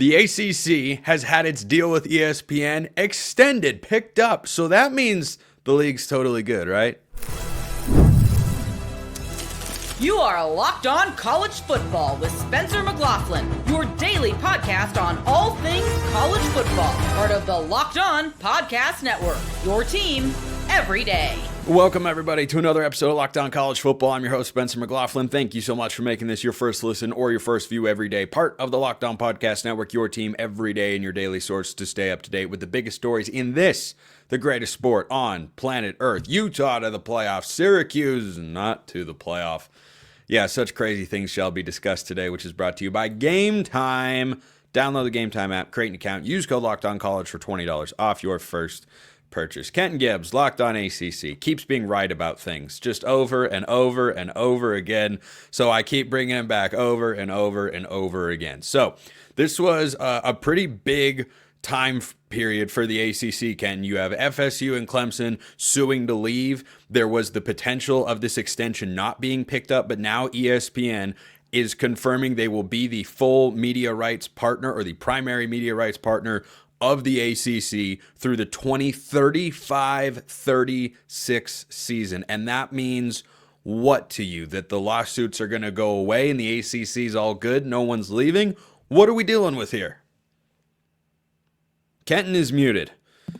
The ACC has had its deal with ESPN extended, picked up. So that means the league's totally good, right? You are Locked On College Football with Spencer McLaughlin, your daily podcast on all things college football. Part of the Locked On Podcast Network, your team every day. Welcome, everybody, to another episode of Locked On College Football. I'm your host, Spencer McLaughlin. Thank you so much for making this your first listen or your first view every day. Part of the Locked On Podcast Network, your team every day, and your daily source to stay up to date with the biggest stories in this, the greatest sport on planet Earth. Utah to the playoffs, Syracuse not to the playoff. Yeah, such crazy things shall be discussed today, which is brought to you by Game Time. Download the Game Time app, create an account, use code LOCKEDONCollege for $20 off your first purchase. Kenton Gibbs, Locked On ACC, keeps being right about things just over and over and over again. So I keep bringing him back over and over and over again. So this was a pretty big time period for the ACC, Ken. You have FSU and Clemson suing to leave. There was the potential of this extension not being picked up, but now ESPN is confirming they will be the full media rights partner or the primary media rights partner of the ACC through the 2035-36 season. And that means what to you? That the lawsuits are going to go away and the ACC is all good? No one's leaving? What are we dealing with here? Kenton is muted.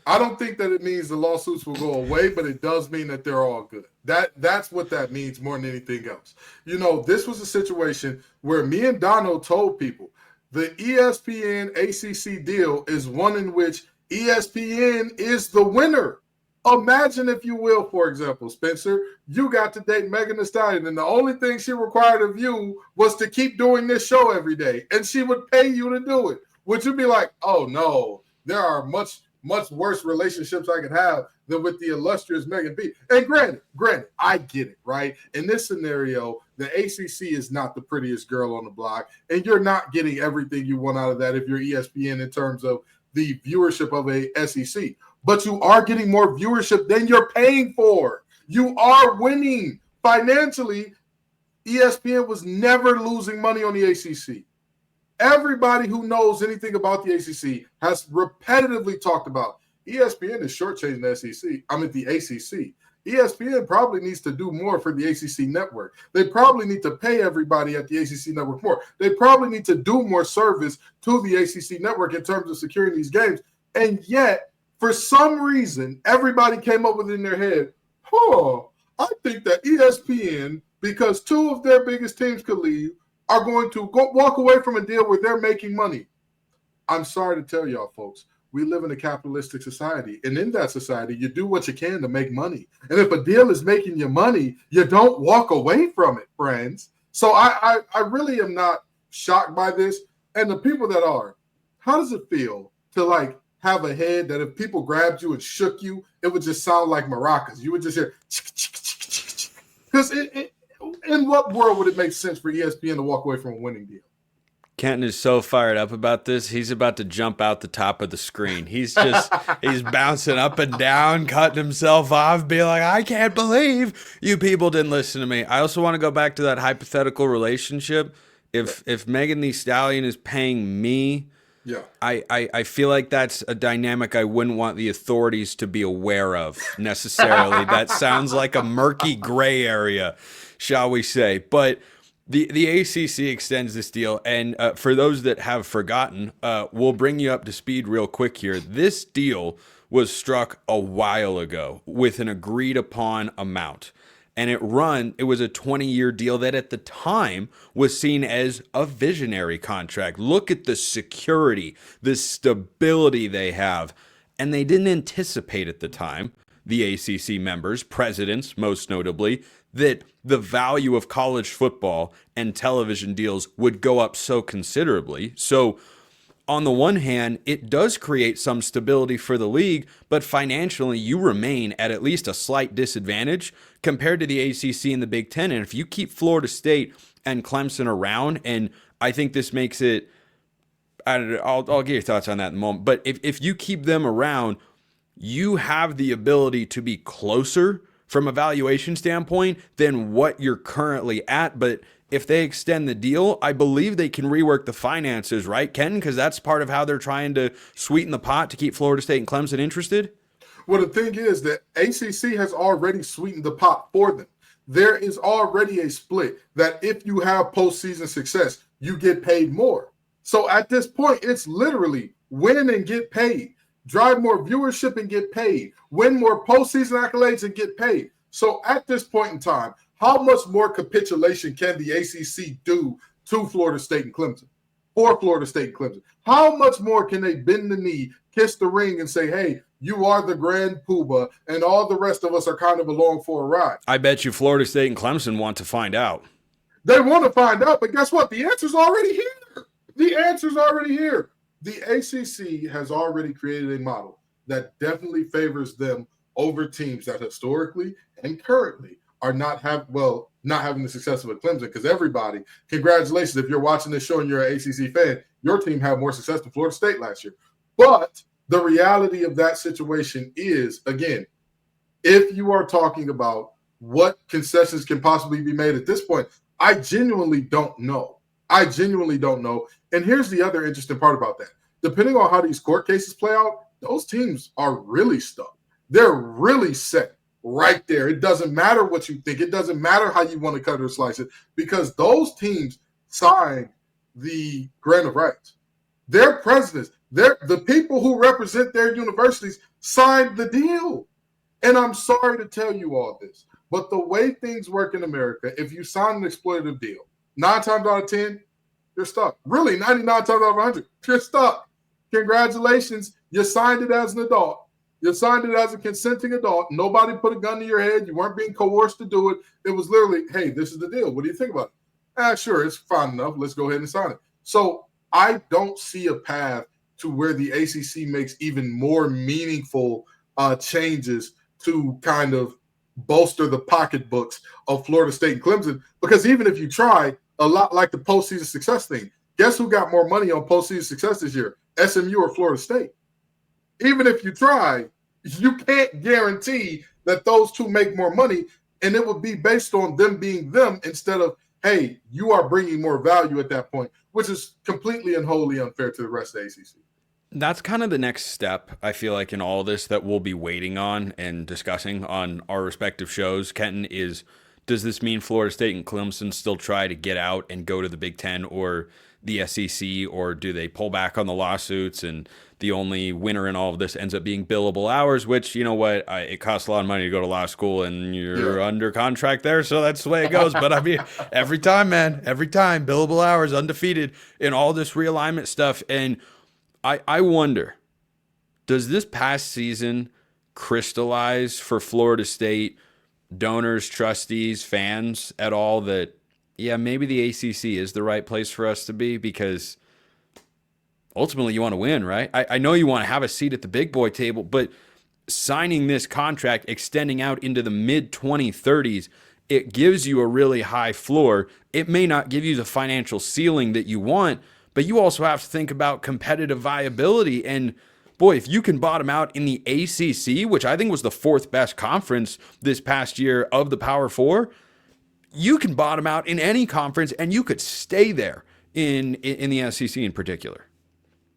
I don't think that it means the lawsuits will go away, but it does mean that they're all good. That's what that means more than anything else. You know, this was a situation where me and Dono told people the ESPN ACC deal is one in which ESPN is the winner. Imagine, if you will, for example, Spencer, you got to date Megan Thee Stallion, and the only thing she required of you was to keep doing this show every day, and she would pay you to do it. Would you be like, oh, no, there are much worse relationships I could have than with the illustrious Megan B. And granted, I get it, right? In this scenario, the ACC is not the prettiest girl on the block, and you're not getting everything you want out of that if you're ESPN in terms of the viewership of a SEC. But you are getting more viewership than you're paying for. You are winning. Financially, ESPN was never losing money on the ACC. Everybody who knows anything about the ACC has repetitively talked about ESPN is shortchanging the ACC. ESPN probably needs to do more for the ACC network. They probably need to pay everybody at the ACC network more. They probably need to do more service to the ACC network in terms of securing these games. And yet, for some reason, everybody came up with it in their head, I think that ESPN, because two of their biggest teams could leave, are going to walk away from a deal where they're making money. I'm sorry to tell y'all, folks, we live in a capitalistic society. And in that society, you do what you can to make money. And if a deal is making you money, you don't walk away from it, friends. So I really am not shocked by this. And the people that are, how does it feel to have a head that if people grabbed you and shook you, it would just sound like maracas? You would just hear, because in what world would it make sense for ESPN to walk away from a winning deal? Kenton is so fired up about this. He's about to jump out the top of the screen. He's bouncing up and down, cutting himself off, being like, I can't believe you people didn't listen to me. I also want to go back to that hypothetical relationship. If Megan Thee Stallion is paying me, I feel like that's a dynamic I wouldn't want the authorities to be aware of necessarily. That sounds like a murky gray area, shall we say. But the ACC extends this deal, and for those that have forgotten, we'll bring you up to speed real quick here. This deal was struck a while ago with an agreed upon amount. And it was a 20-year deal that at the time was seen as a visionary contract. Look at the security, the stability they have. And they didn't anticipate at the time, the ACC members, presidents most notably, that the value of college football and television deals would go up so considerably. So on the one hand, it does create some stability for the league, but financially you remain at least a slight disadvantage compared to the ACC and the Big Ten. And if you keep Florida State and Clemson around, and I think this makes it, I'll get your thoughts on that in a moment, but if you keep them around, you have the ability to be closer from a valuation standpoint than what you're currently at. But if they extend the deal, I believe they can rework the finances, right, Ken? Because that's part of how they're trying to sweeten the pot to keep Florida State and Clemson interested. Well, the thing is that ACC has already sweetened the pot for them. There is already a split that if you have postseason success, you get paid more. So at this point, it's literally win and get paid, drive more viewership and get paid, win more postseason accolades and get paid. So at this point in time, how much more capitulation can the ACC do to Florida State and Clemson? For Florida State and Clemson, how much more can they bend the knee, kiss the ring, and say, hey, you are the grand poobah, and all the rest of us are kind of along for a ride? I bet you Florida State and Clemson want to find out. They want to find out, but guess what? The answer's already here. The answer's already here. The ACC has already created a model that definitely favors them over teams that historically and currently are not having the success of a Clemson, because everybody, congratulations, if you're watching this show and you're an ACC fan, your team had more success than Florida State last year. But the reality of that situation is, again, if you are talking about what concessions can possibly be made at this point, I genuinely don't know. And here's the other interesting part about that. Depending on how these court cases play out, those teams are really stuck. They're really set right there. It doesn't matter what you think. It doesn't matter how you want to cut or slice it, because those teams signed the grant of rights. Their presidents, the people who represent their universities signed the deal. And I'm sorry to tell you all this, but the way things work in America, if you sign an exploitative deal, 9 times out of 10, you're stuck. Really, 99 times out of 100, you're stuck. Congratulations, you signed it as an adult. You signed it as a consenting adult. Nobody put a gun to your head. You weren't being coerced to do it. It was literally, hey, this is the deal. What do you think about it? Sure, it's fine enough. Let's go ahead and sign it. So I don't see a path to where the ACC makes even more meaningful changes to kind of bolster the pocketbooks of Florida State and Clemson, because even if you try, a lot like the postseason success thing, guess who got more money on postseason success this year? SMU or Florida State? Even if you try, you can't guarantee that those two make more money, and it would be based on them being them instead of, hey, you are bringing more value at that point, which is completely and wholly unfair to the rest of the ACC. That's kind of the next step, I feel like, in all this that we'll be waiting on and discussing on our respective shows, Kenton, is does this mean Florida State and Clemson still try to get out and go to the Big Ten or the SEC, or do they pull back on the lawsuits and the only winner in all of this ends up being billable hours, which, you know what, it costs a lot of money to go to law school and you're under contract there, so that's the way it goes. But I mean, every time, billable hours, undefeated in all this realignment stuff. And I wonder, does this past season crystallize for Florida State donors, trustees, fans at all that, yeah, maybe the ACC is the right place for us to be? Because ultimately you want to win, right? I know you want to have a seat at the big boy table, but signing this contract, extending out into the mid-2030s, it gives you a really high floor. It may not give you the financial ceiling that you want, but you also have to think about competitive viability. And boy, if you can bottom out in the ACC, which I think was the 4th best conference this past year of the Power 4, you can bottom out in any conference and you could stay there in the SEC in particular.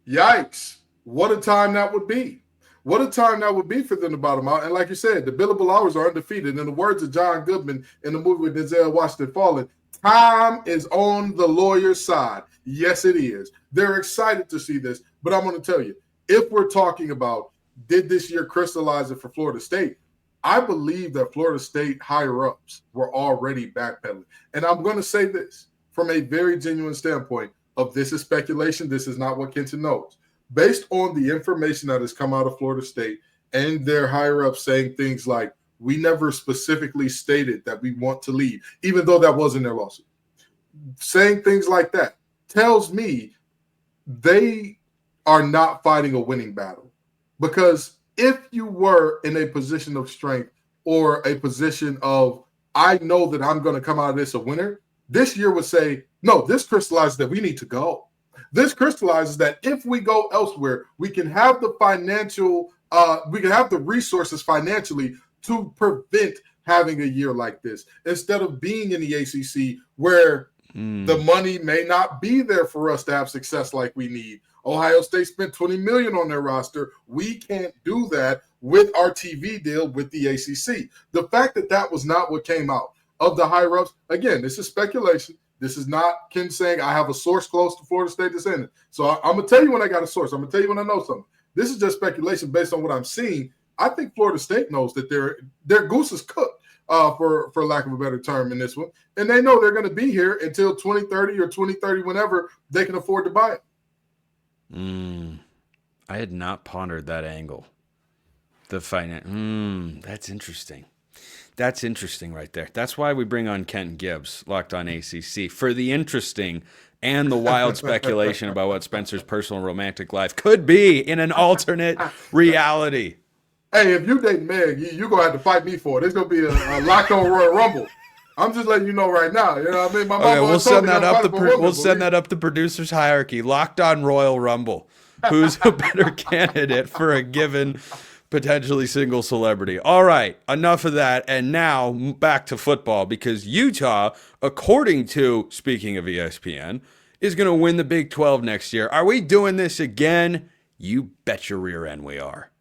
Yikes. What a time that would be. What a time that would be for them to bottom out. And like you said, the billable hours are undefeated. In the words of John Goodman in the movie with Denzel Washington Fallen, time is on the lawyer's side. Yes, it is. They're excited to see this. But I'm going to tell you, if we're talking about did this year crystallize it for Florida State, I believe that Florida State higher-ups were already backpedaling. And I'm going to say this from a very genuine standpoint of this is speculation. This is not what Kenton knows. Based on the information that has come out of Florida State and their higher-ups saying things like, we never specifically stated that we want to leave, even though that was in their lawsuit. Saying things like that tells me they are not fighting a winning battle. Because if you were in a position of strength or a position of, I know that I'm going to come out of this a winner, this year would say, no, this crystallizes that we need to go. This crystallizes that if we go elsewhere, we can have the financial, we can have the resources financially to prevent having a year like this instead of being in the ACC where the money may not be there for us to have success like we need. Ohio State spent $20 million on their roster. We can't do that with our TV deal with the ACC. The fact that that was not what came out of the higher-ups, again, this is speculation. This is not Ken saying I have a source close to Florida State that's in it. So I'm going to tell you when I got a source. I'm going to tell you when I know something. This is just speculation based on what I'm seeing. I think Florida State knows that their goose is cooked. For lack of a better term in this one. And they know they're going to be here until 2030 or 2030, whenever they can afford to buy it. I had not pondered that angle. The finance. That's interesting. That's interesting right there. That's why we bring on Kent Gibbs, Locked On ACC, for the interesting and the wild speculation about what Spencer's personal romantic life could be in an alternate reality. Hey, if you date Meg, you're going to have to fight me for it. It's going to be a Locked On Royal Rumble. I'm just letting you know right now. You know what I mean? We'll send that up the producer's hierarchy. Locked On Royal Rumble. Who's a better candidate for a given potentially single celebrity? All right, enough of that. And now back to football, because Utah, according to, speaking of ESPN, is going to win the Big 12 next year. Are we doing this again? You bet your rear end we are.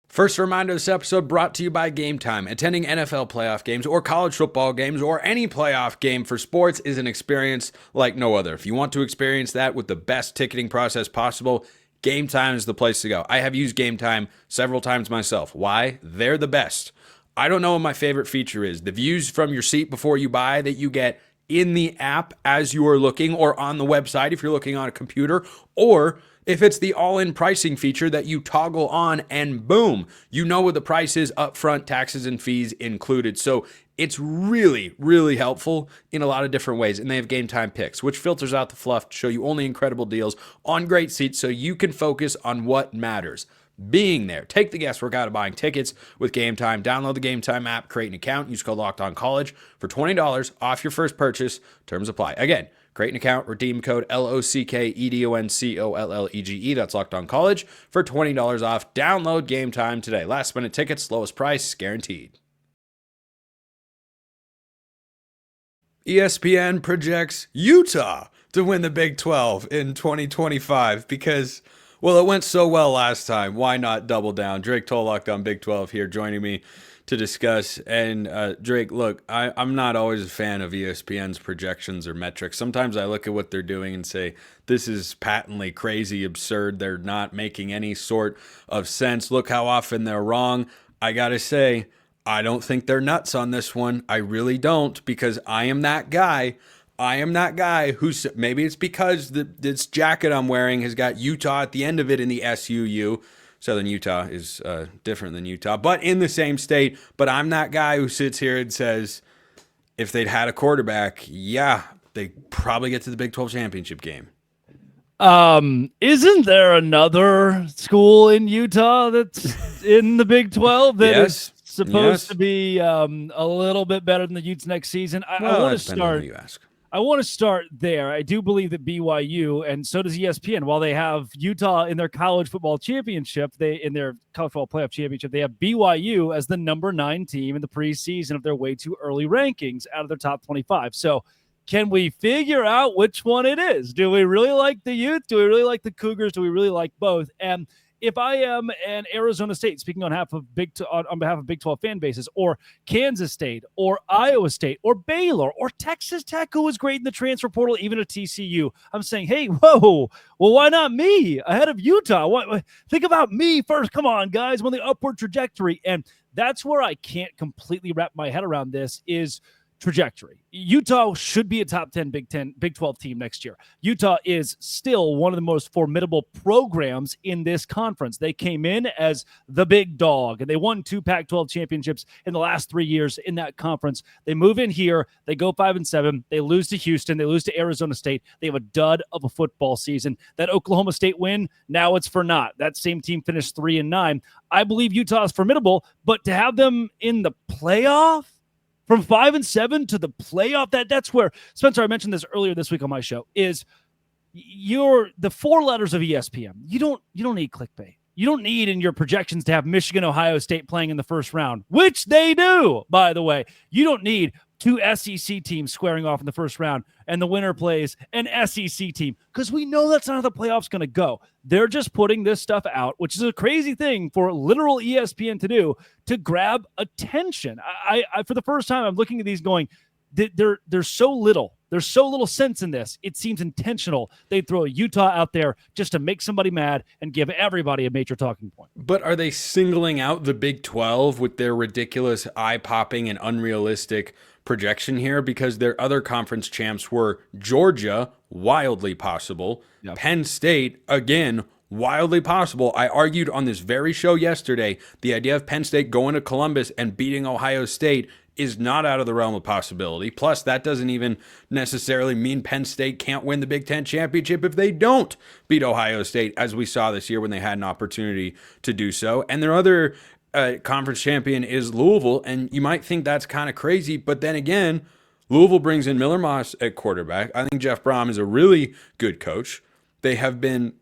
First reminder, this episode brought to you by Game Time. Attending NFL playoff games or college football games or any playoff game for sports is an experience like no other. If you want to experience that with the best ticketing process possible, Game Time is the place to go. I have used Game Time several times myself. Why? They're the best. I don't know what my favorite feature is. The views from your seat before you buy that you get in the app as you are looking, or on the website if you're looking on a computer, or if it's the all-in pricing feature that you toggle on and boom, you know what the price is up front, taxes and fees included. So it's really, really helpful in a lot of different ways. And they have Game Time Picks, which filters out the fluff to show you only incredible deals on great seats so you can focus on what matters. Being there. Take the guesswork out of buying tickets with Game Time. Download the Game Time app, create an account, use code LOCKEDONCollege for $20 off your first purchase. Terms apply. Again, create an account, redeem code LOCKEDONCOLLEGE. That's Locked On College for $20 off. Download Game Time today. Last minute tickets, lowest price, guaranteed. ESPN projects Utah to win the Big 12 in 2025 because, well, it went so well last time. Why not double down? Drake Toll, Locked On Big 12 here, joining me to discuss. And Drake, look, I'm not always a fan of ESPN's projections or metrics. Sometimes I look at what they're doing and say, this is patently crazy, absurd. They're not making any sort of sense. Look how often they're wrong. I got to say, I don't think they're nuts on this one. I really don't, because I am that guy. Who's, maybe it's because this jacket I'm wearing has got Utah at the end of it in the SUU. Southern Utah is different than Utah, but in the same state. But I'm that guy who sits here and says, if they'd had a quarterback, yeah, they'd probably get to the Big 12 championship game. Isn't there another school in Utah that's in the Big 12 that is supposed to be a little bit better than the Utes next season? I want to start. You ask. I want to start there. I do believe that BYU, and so does ESPN, while they have Utah in their college football championship, in their college football playoff championship, they have BYU as the number 9 team in the preseason of their way too early rankings out of their top 25. So can we figure out which one it is? Do we really like the Utes? Do we really like the Cougars? Do we really like both? And if I am an Arizona State, speaking on behalf of Big 12 fan bases, or Kansas State, or Iowa State, or Baylor, or Texas Tech, who was great in the transfer portal, even at TCU, I'm saying, hey, whoa, well, why not me ahead of Utah? Think about me first. Come on, guys, I'm on the upward trajectory. And that's where I can't completely wrap my head around this is trajectory. Utah should be a top 10 Big 12 team next year. Utah is still one of the most formidable programs in this conference. They came in as the big dog, and they won 2 Pac-12 championships in the last 3 years in that conference. They move in here. They go 5-7. They lose to Houston. They lose to Arizona State. They have a dud of a football season. That Oklahoma State win, now it's for naught. That same team finished 3-9. I believe Utah is formidable, but to have them in the playoff, from 5-7 to the playoff, that's where, Spencer, I mentioned this earlier this week on my show, is the 4 letters of ESPN. You don't need clickbait. You don't need in your projections to have Michigan, Ohio State playing in the first round, which they do, by the way. You don't need 2 SEC teams squaring off in the first round and the winner plays an SEC team, because we know that's not how the playoff's going to go. They're just putting this stuff out, which is a crazy thing for literal ESPN to do, to grab attention. I for the first time, I'm looking at these going, there's so little sense in this. It seems intentional. They throw Utah out there just to make somebody mad and give everybody a major talking point. But are they singling out the Big 12 with their ridiculous, eye-popping, and unrealistic projection here? Because their other conference champs were Georgia, wildly possible. Yep. Penn State, again, wildly possible. I argued on this very show yesterday, the idea of Penn State going to Columbus and beating Ohio State is not out of the realm of possibility. Plus, that doesn't even necessarily mean Penn State can't win the Big Ten championship if they don't beat Ohio State, as we saw this year when they had an opportunity to do so. And their other conference champion is Louisville, and you might think that's kind of crazy, but then again, Louisville brings in Miller Moss at quarterback. I think Jeff Brom is a really good coach. They have been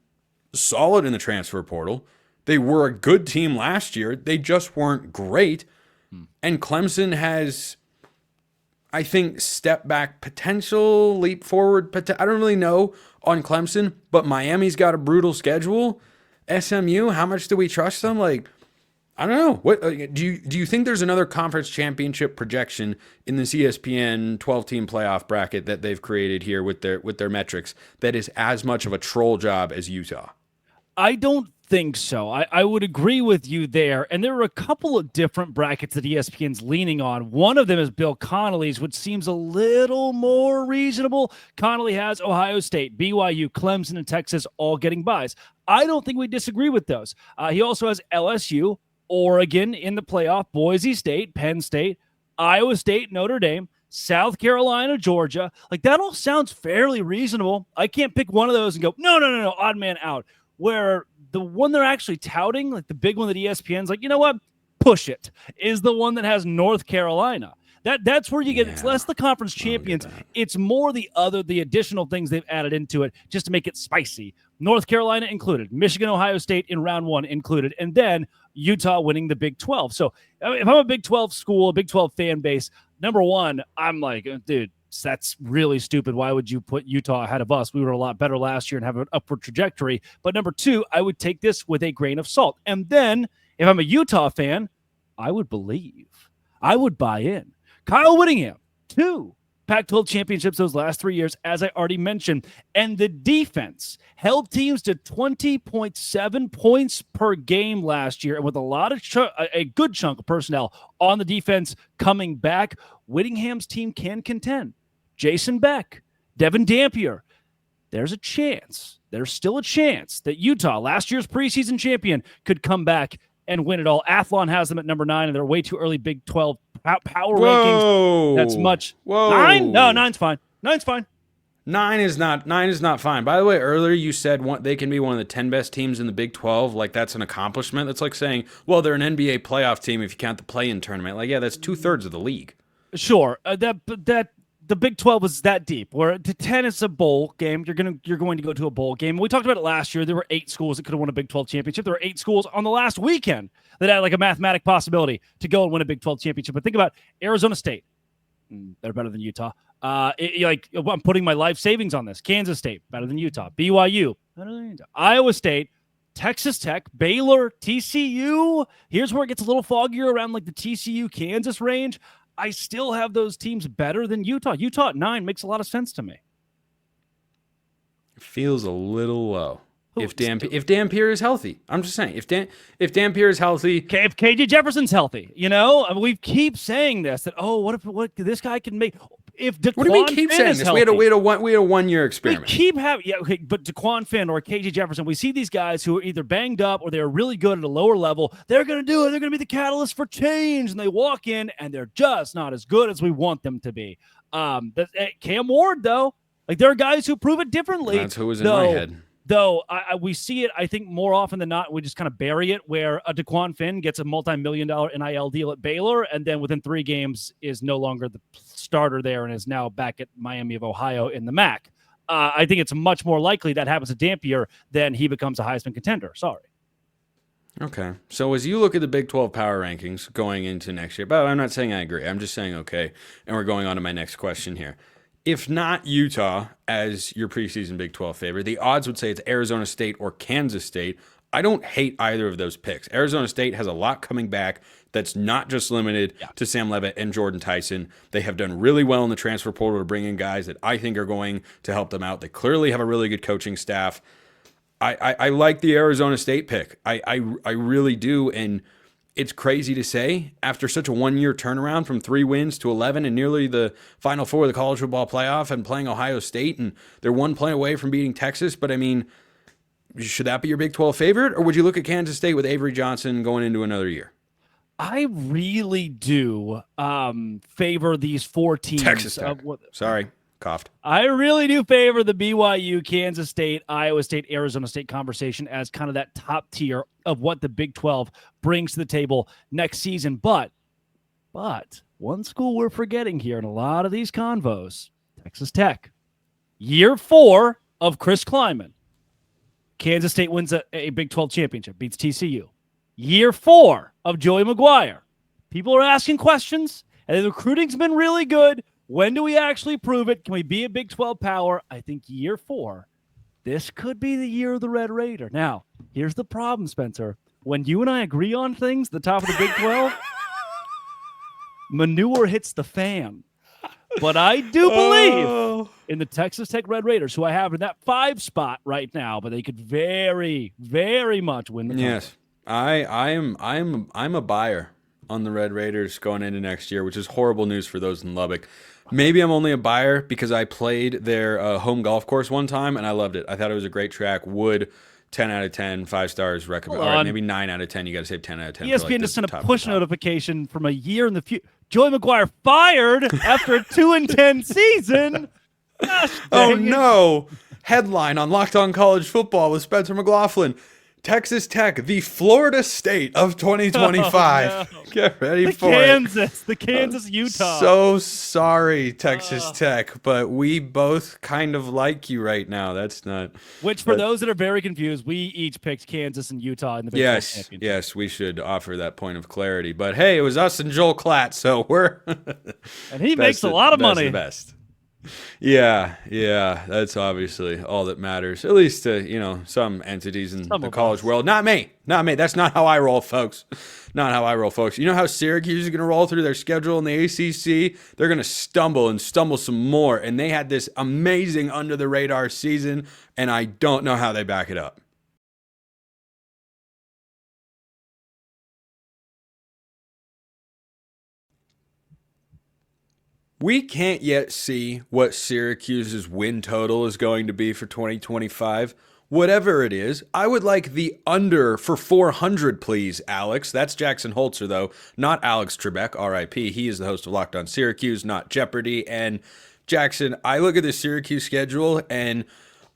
solid in the transfer portal. They were a good team last year. They just weren't great. And Clemson has, I think, step back potential, leap forward. I don't really know on Clemson, but Miami's got a brutal schedule. SMU, how much do we trust them? Like, I don't know. What do you think there's another conference championship projection in this ESPN 12-team playoff bracket that they've created here with their metrics that is as much of a troll job as Utah? I don't think so. I would agree with you there. And there are a couple of different brackets that ESPN's leaning on. One of them is Bill Connolly's, which seems a little more reasonable. Connolly has Ohio State, BYU, Clemson, and Texas all getting buys. I don't think we disagree with those. He also has LSU, Oregon in the playoff, Boise State, Penn State, Iowa State, Notre Dame, South Carolina, Georgia. Like, that all sounds fairly reasonable. I can't pick one of those and go, no, odd man out. Where the one they're actually touting, like the big one that ESPN's like, you know what, push it, is the one that has North Carolina. That's where you get, it's less the conference champions. It's more the additional things they've added into it just to make it spicy. North Carolina included, Michigan, Ohio State in round 1 included, and then Utah winning the Big 12. So if I'm a Big 12 school, a Big 12 fan base, number one, I'm like, dude, that's really stupid. Why would you put Utah ahead of us? We were a lot better last year and have an upward trajectory. But number two, I would take this with a grain of salt. And then if I'm a Utah fan, I would believe. I would buy in. Kyle Whittingham, 2 Pac-12 championships those last 3 years, as I already mentioned. And the defense held teams to 20.7 points per game last year. And with a good chunk of personnel on the defense coming back, Whittingham's team can contend. Jason Beck, Devin Dampier. There's still a chance that Utah, last year's preseason champion, could come back and win it all. Athlon has them at number 9, and they're way too early Big 12 power rankings. That's much. 9? No, 9's fine. 9's fine. 9 is not fine. By the way, earlier you said they can be one of the 10 best teams in the Big 12. Like, that's an accomplishment. That's like saying, well, they're an NBA playoff team if you count the play-in tournament. Like, yeah, that's 2/3 of the league. Sure. The Big 12 is that deep, where the 10 is a bowl game. You're going to go to a bowl game. We talked about it last year. There were 8 schools that could have won a Big 12 championship. There were 8 schools on the last weekend that had like a mathematic possibility to go and win a Big 12 championship. But think about Arizona State. They're better than Utah. I'm putting my life savings on this. Kansas State, better than Utah. BYU, better than Utah. Iowa State, Texas Tech, Baylor, TCU. Here's where it gets a little foggier around like the TCU, Kansas range. I still have those teams better than Utah. Utah at 9 makes a lot of sense to me. It feels a little low. If Dampier is healthy, I'm just saying. If Dampier is healthy, if KJ Jefferson's healthy, we keep saying this that what this guy can make. If DeQuan what do you mean keep saying this? Healthy, we had a 1 year experiment. We keep having but DeQuan Finn or KJ Jefferson, we see these guys who are either banged up or they're really good at a lower level. They're going to do it. They're going to be the catalyst for change, and they walk in and they're just not as good as we want them to be. Cam Ward though, like there are guys who prove it differently. That's who was in my head. Though we see it, I think more often than not, we just kind of bury it where a DeQuan Finn gets a multi-million-dollar NIL deal at Baylor and then within 3 games is no longer the starter there and is now back at Miami of Ohio in the MAC. I think it's much more likely that happens to Dampier than he becomes a Heisman contender. Sorry. Okay. So as you look at the Big 12 power rankings going into next year, but I'm not saying I agree. I'm just saying okay. And we're going on to my next question here. If not Utah as your preseason Big 12 favorite, the odds would say it's Arizona State or Kansas State. I don't hate either of those picks. Arizona State has a lot coming back that's not just limited to Sam Leavitt and Jordan Tyson. They have done really well in the transfer portal to bring in guys that I think are going to help them out. They clearly have a really good coaching staff. I like the Arizona State pick. I really do. And it's crazy to say after such a 1-year turnaround from 3 wins to 11 and nearly the Final Four of the college football playoff and playing Ohio State, and they're 1 play away from beating Texas. But I mean, should that be your Big 12 favorite, or would you look at Kansas State with Avery Johnson going into another year? I really do favor these 4 teams. Texas Tech. Sorry. Coughed. I really do favor the BYU, Kansas State, Iowa State, Arizona State conversation as kind of that top tier of what the Big 12 brings to the table next season. But one school we're forgetting here in a lot of these convos, Texas Tech. Year 4 of Chris Kleiman. Kansas State wins a Big 12 championship, beats TCU. Year 4 of Joey McGuire. People are asking questions, and the recruiting's been really good. When do we actually prove it? Can we be a Big 12 power? I think year 4, this could be the year of the Red Raider. Now, here's the problem, Spencer. When you and I agree on things, the top of the Big 12, manure hits the fan. But I do believe in the Texas Tech Red Raiders, who I have in that 5 spot right now, but they could very, very much win the conference. Yes, I'm a buyer on the Red Raiders going into next year, which is horrible news for those in Lubbock. Maybe I'm only a buyer because I played their home golf course one time and I loved it. I thought it was a great track. Would 10 out of 10, 5 stars recommend. Or maybe 9 out of 10. You got to say 10 out of 10. ESPN just sent a push notification from a year in the future. Joey McGuire fired after a 2-10 season. Gosh, no! Headline on Locked On College Football with Spencer McLaughlin. Texas Tech, the Florida State of 2025. Oh, no. Get ready for the Kansas, Utah. So sorry, Texas Tech, but we both kind of like you right now. That's not. Which, for those that are very confused, we each picked Kansas and Utah in the Big 12 championship. Yes, we should offer that point of clarity. But hey, it was us and Joel Klatt, so we're. And he makes a lot of money. The best. Yeah, that's obviously all that matters, at least to, some entities in the college world. Not me. That's not how I roll, folks. Not how I roll, folks. You know how Syracuse is going to roll through their schedule in the ACC? They're going to stumble some more, and they had this amazing under-the-radar season, and I don't know how they back it up. We can't yet see what Syracuse's win total is going to be for 2025. Whatever it is, I would like the under for 400, please, Alex. That's Jackson Holzer, though, not Alex Trebek, R.I.P. He is the host of Locked On Syracuse, not Jeopardy. And Jackson, I look at the Syracuse schedule, and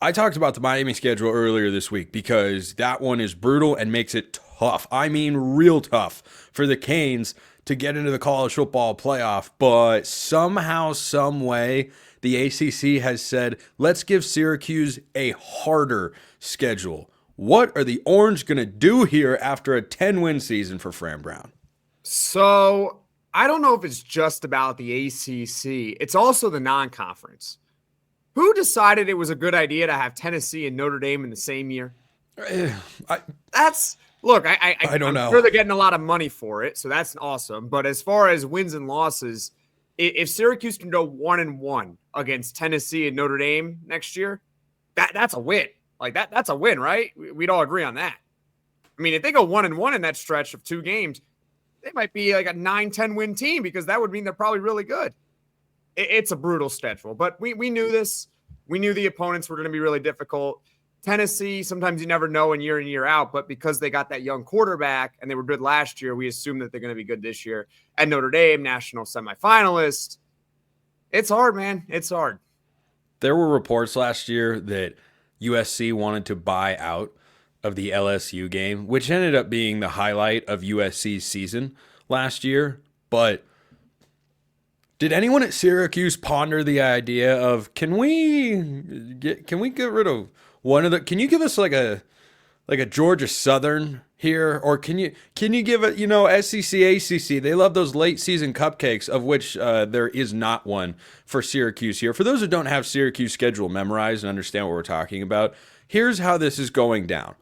I talked about the Miami schedule earlier this week because that one is brutal and makes it tough. I mean, real tough for the Canes to get into the college football playoff, but somehow, some way, the ACC has said, let's give Syracuse a harder schedule. What are the Orange going to do here after a 10-win season for Fran Brown? So I don't know if it's just about the ACC. It's also the non-conference. Who decided it was a good idea to have Tennessee and Notre Dame in the same year? Look, I don't know. I'm sure they're getting a lot of money for it, so that's awesome. But as far as wins and losses, if Syracuse can go 1-1 against Tennessee and Notre Dame next year, that's a win. Like that's a win, right? We'd all agree on that. I mean, if they go 1-1 in that stretch of 2 games, they might be like a 9-10 win team because that would mean they're probably really good. It's a brutal schedule, but we knew this. We knew the opponents were going to be really difficult. Tennessee, sometimes you never know in year out, but because they got that young quarterback and they were good last year, we assume that they're going to be good this year. And Notre Dame, national semifinalist. It's hard, man. It's hard. There were reports last year that USC wanted to buy out of the LSU game, which ended up being the highlight of USC's season last year. But did anyone at Syracuse ponder the idea of can we get rid of one of the? Can you give us like a like a Georgia Southern here, or can you give it, SEC, ACC? They love those late season cupcakes, of which there is not one for Syracuse here. For those who don't have Syracuse schedule memorized and understand what we're talking about, here's how this is going down.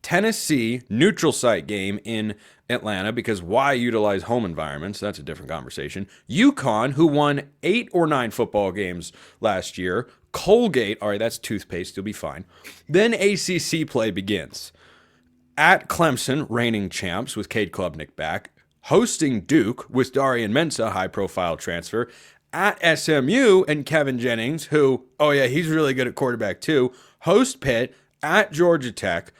Tennessee, neutral site game in Atlanta, because why utilize home environments? That's a different conversation. UConn, who won 8 or 9 football games last year. Colgate, all right, that's toothpaste, you'll be fine. Then ACC play begins. At Clemson, reigning champs with Cade Klubnik back. Hosting Duke with Darian Mensah, high-profile transfer. At SMU and Kevin Jennings, who, he's really good at quarterback too. Host Pitt, at Georgia Tech.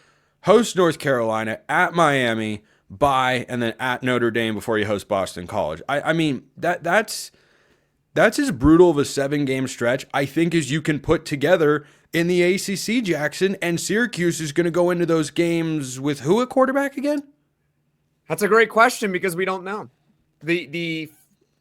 Host North Carolina, at Miami, bye, and then at Notre Dame before you host Boston College. I mean, that's as brutal of a 7-game stretch, I think, as you can put together in the ACC, Jackson. And Syracuse is going to go into those games with who at quarterback again? That's a great question because we don't know. The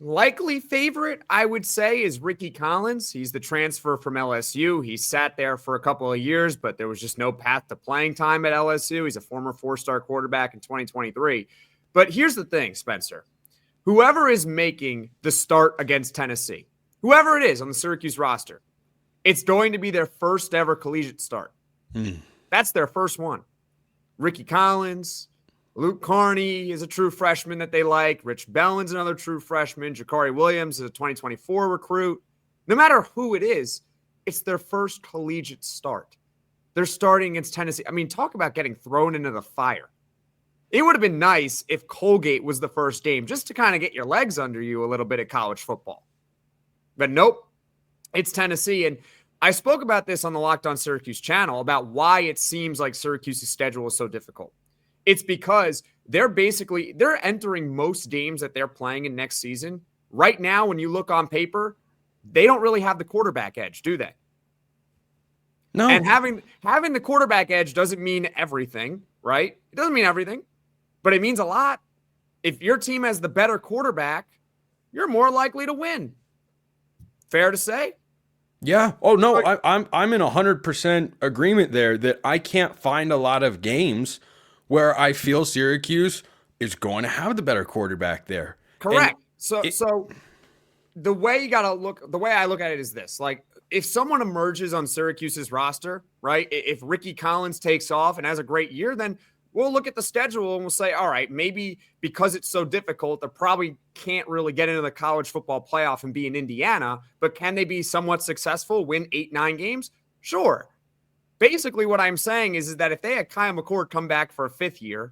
likely favorite, I would say, is Ricky Collins. He's the transfer from LSU. He sat there for a couple of years, but there was just no path to playing time at LSU. He's a former 4-star quarterback in 2023. But here's the thing, Spencer. Whoever is making the start against Tennessee, whoever it is on the Syracuse roster, it's going to be their first ever collegiate start. That's their first one. Ricky Collins, Luke Carney is a true freshman that they like. Rich Bellin's another true freshman. Jakari Williams is a 2024 recruit. No matter who it is, it's their first collegiate start. They're starting against Tennessee. I mean, talk about getting thrown into the fire. It would have been nice if Colgate was the first game, just to kind of get your legs under you a little bit at college football. But nope, it's Tennessee. And I spoke about this on the Locked On Syracuse channel about why it seems like Syracuse's schedule is so difficult. It's because they're entering most games that they're playing in next season. Right now, when you look on paper, they don't really have the quarterback edge, do they? No. And having the quarterback edge doesn't mean everything, right? It doesn't mean everything, but it means a lot. If your team has the better quarterback, you're more likely to win. Fair to say? Yeah. Oh no, I'm in 100% agreement there that I can't find a lot of games where I feel Syracuse is going to have the better quarterback there. Correct. So the way I look at it is this: like, if someone emerges on Syracuse's roster, right? If Ricky Collins takes off and has a great year, then we'll look at the schedule and we'll say, all right, maybe because it's so difficult, they probably can't really get into the college football playoff and be in Indiana, but can they be somewhat successful, win 8-9 games? Sure. Basically, what I'm saying is that if they had Kyle McCord come back for a 5th year,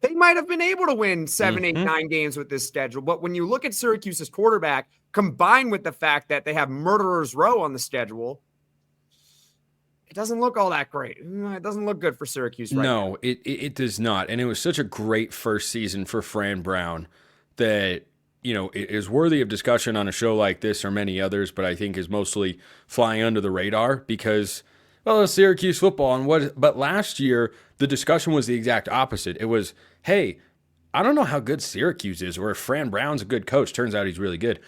they might have been able to win 7, 8, 9 games with this schedule. But when you look at Syracuse's quarterback, combined with the fact that they have Murderer's Row on the schedule, it doesn't look all that great. It doesn't look good for Syracuse right now. No, it does not. And it was such a great first season for Fran Brown that, it is worthy of discussion on a show like this or many others, but I think is mostly flying under the radar because, well, it's Syracuse football. But last year, the discussion was the exact opposite. It was, hey, I don't know how good Syracuse is, or if Fran Brown's a good coach. Turns out he's really good.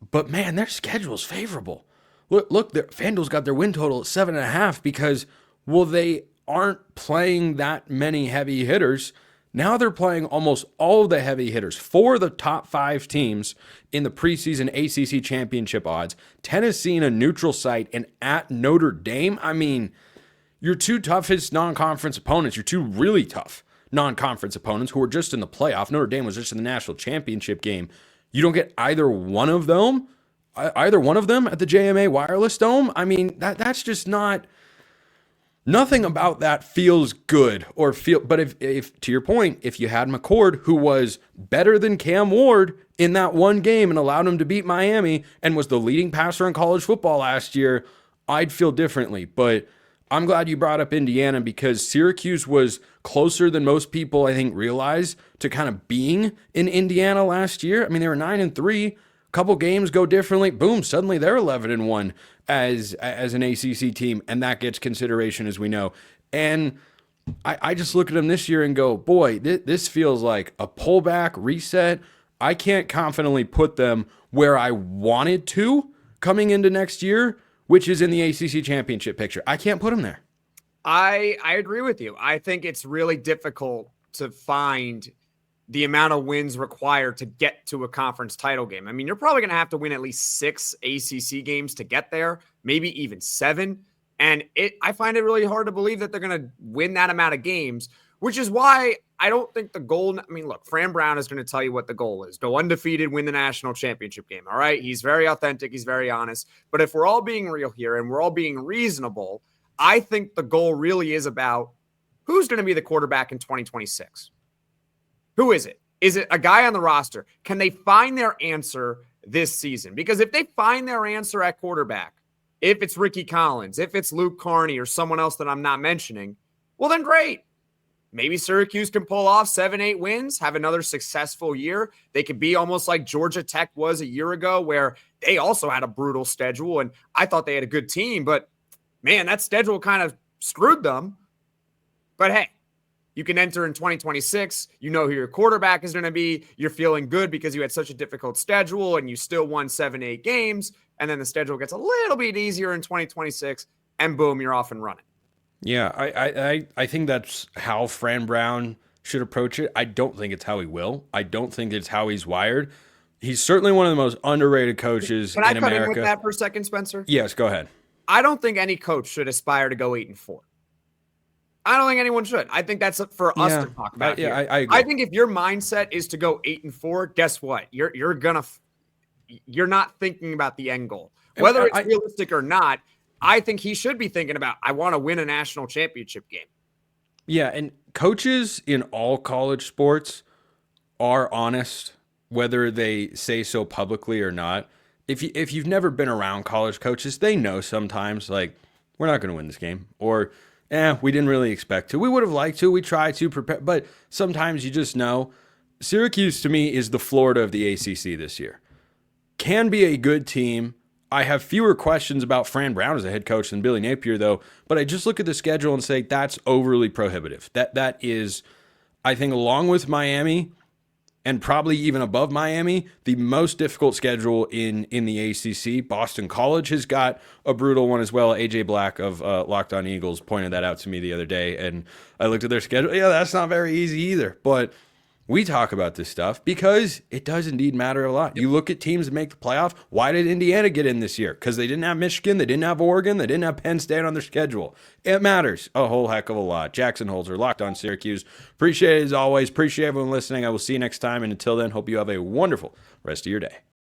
But, man, their schedule's favorable. Look, FanDuel's got their win total at 7.5 because, well, they aren't playing that many heavy hitters. Now they're playing almost all of the heavy hitters. 4 of the top 5 teams in the preseason ACC championship odds. Tennessee in a neutral site and at Notre Dame. I mean, your 2 toughest non-conference opponents, your 2 really tough non-conference opponents who are just in the playoff. Notre Dame was just in the national championship game. You don't get either one of them at the JMA Wireless Dome. I mean, that's just not. Nothing about that feels good but if to your point, if you had McCord, who was better than Cam Ward in that one game and allowed him to beat Miami and was the leading passer in college football last year, I'd feel differently. But I'm glad you brought up Indiana because Syracuse was closer than most people, I think, realize to kind of being in Indiana last year. I mean, they were 9-3. Couple games go differently. Boom, suddenly they're 11-1 as an ACC team, and that gets consideration, as we know. And I just look at them this year and go, boy, this feels like a pullback reset. I can't confidently put them where I wanted to coming into next year, which is in the ACC championship picture. I can't put them there. I agree with you. I think it's really difficult to find the amount of wins required to get to a conference title game. I mean, you're probably going to have to win at least 6 ACC games to get there, maybe even 7. And I find it really hard to believe that they're going to win that amount of games, which is why I don't think the goal. I mean, look, Fran Brown is going to tell you what the goal is. Go undefeated, win the national championship game. All right. He's very authentic. He's very honest. But if we're all being real here and we're all being reasonable, I think the goal really is about who's going to be the quarterback in 2026. Who is it? Is it a guy on the roster? Can they find their answer this season? Because if they find their answer at quarterback, if it's Ricky Collins, if it's Luke Carney or someone else that I'm not mentioning, well, then great. Maybe Syracuse can pull off 7-8 wins, have another successful year. They could be almost like Georgia Tech was a year ago, where they also had a brutal schedule, and I thought they had a good team, but man, that schedule kind of screwed them. But hey, you can enter in 2026. You know who your quarterback is going to be. You're feeling good because you had such a difficult schedule and you still won 7-8 games. And then the schedule gets a little bit easier in 2026 and boom, you're off and running. Yeah, I think that's how Fran Brown should approach it. I don't think it's how he will. I don't think it's how he's wired. He's certainly one of the most underrated coaches in America. Can I cut in with that for a second, Spencer? Yes, go ahead. I don't think any coach should aspire to go 8-4. I don't think anyone should. I think that's for us to talk about. I agree. I think if your mindset is to go 8-4, guess what? You're not thinking about the end goal, whether it's realistic or not. I think he should be thinking about, I want to win a national championship game. Yeah, and coaches in all college sports are honest, whether they say so publicly or not. If you've never been around college coaches, they know sometimes, like, we're not going to win this game, or we didn't really expect to. We would have liked to. We tried to prepare, but sometimes you just know. Syracuse, to me, is the Florida of the ACC this year. Can be a good team. I have fewer questions about Fran Brown as a head coach than Billy Napier, though, but I just look at the schedule and say that's overly prohibitive. That is, I think, along with Miami and probably even above Miami, the most difficult schedule in the ACC. Boston College has got a brutal one as well. AJ Black of Locked On Eagles pointed that out to me the other day, and I looked at their schedule. Yeah, that's not very easy either, but we talk about this stuff because it does indeed matter a lot. You look at teams that make the playoff. Why did Indiana get in this year? Because they didn't have Michigan, they didn't have Oregon, they didn't have Penn State on their schedule. It matters a whole heck of a lot. Jackson Holzer, Locked On Syracuse. Appreciate it as always. Appreciate everyone listening. I will see you next time. And until then, hope you have a wonderful rest of your day.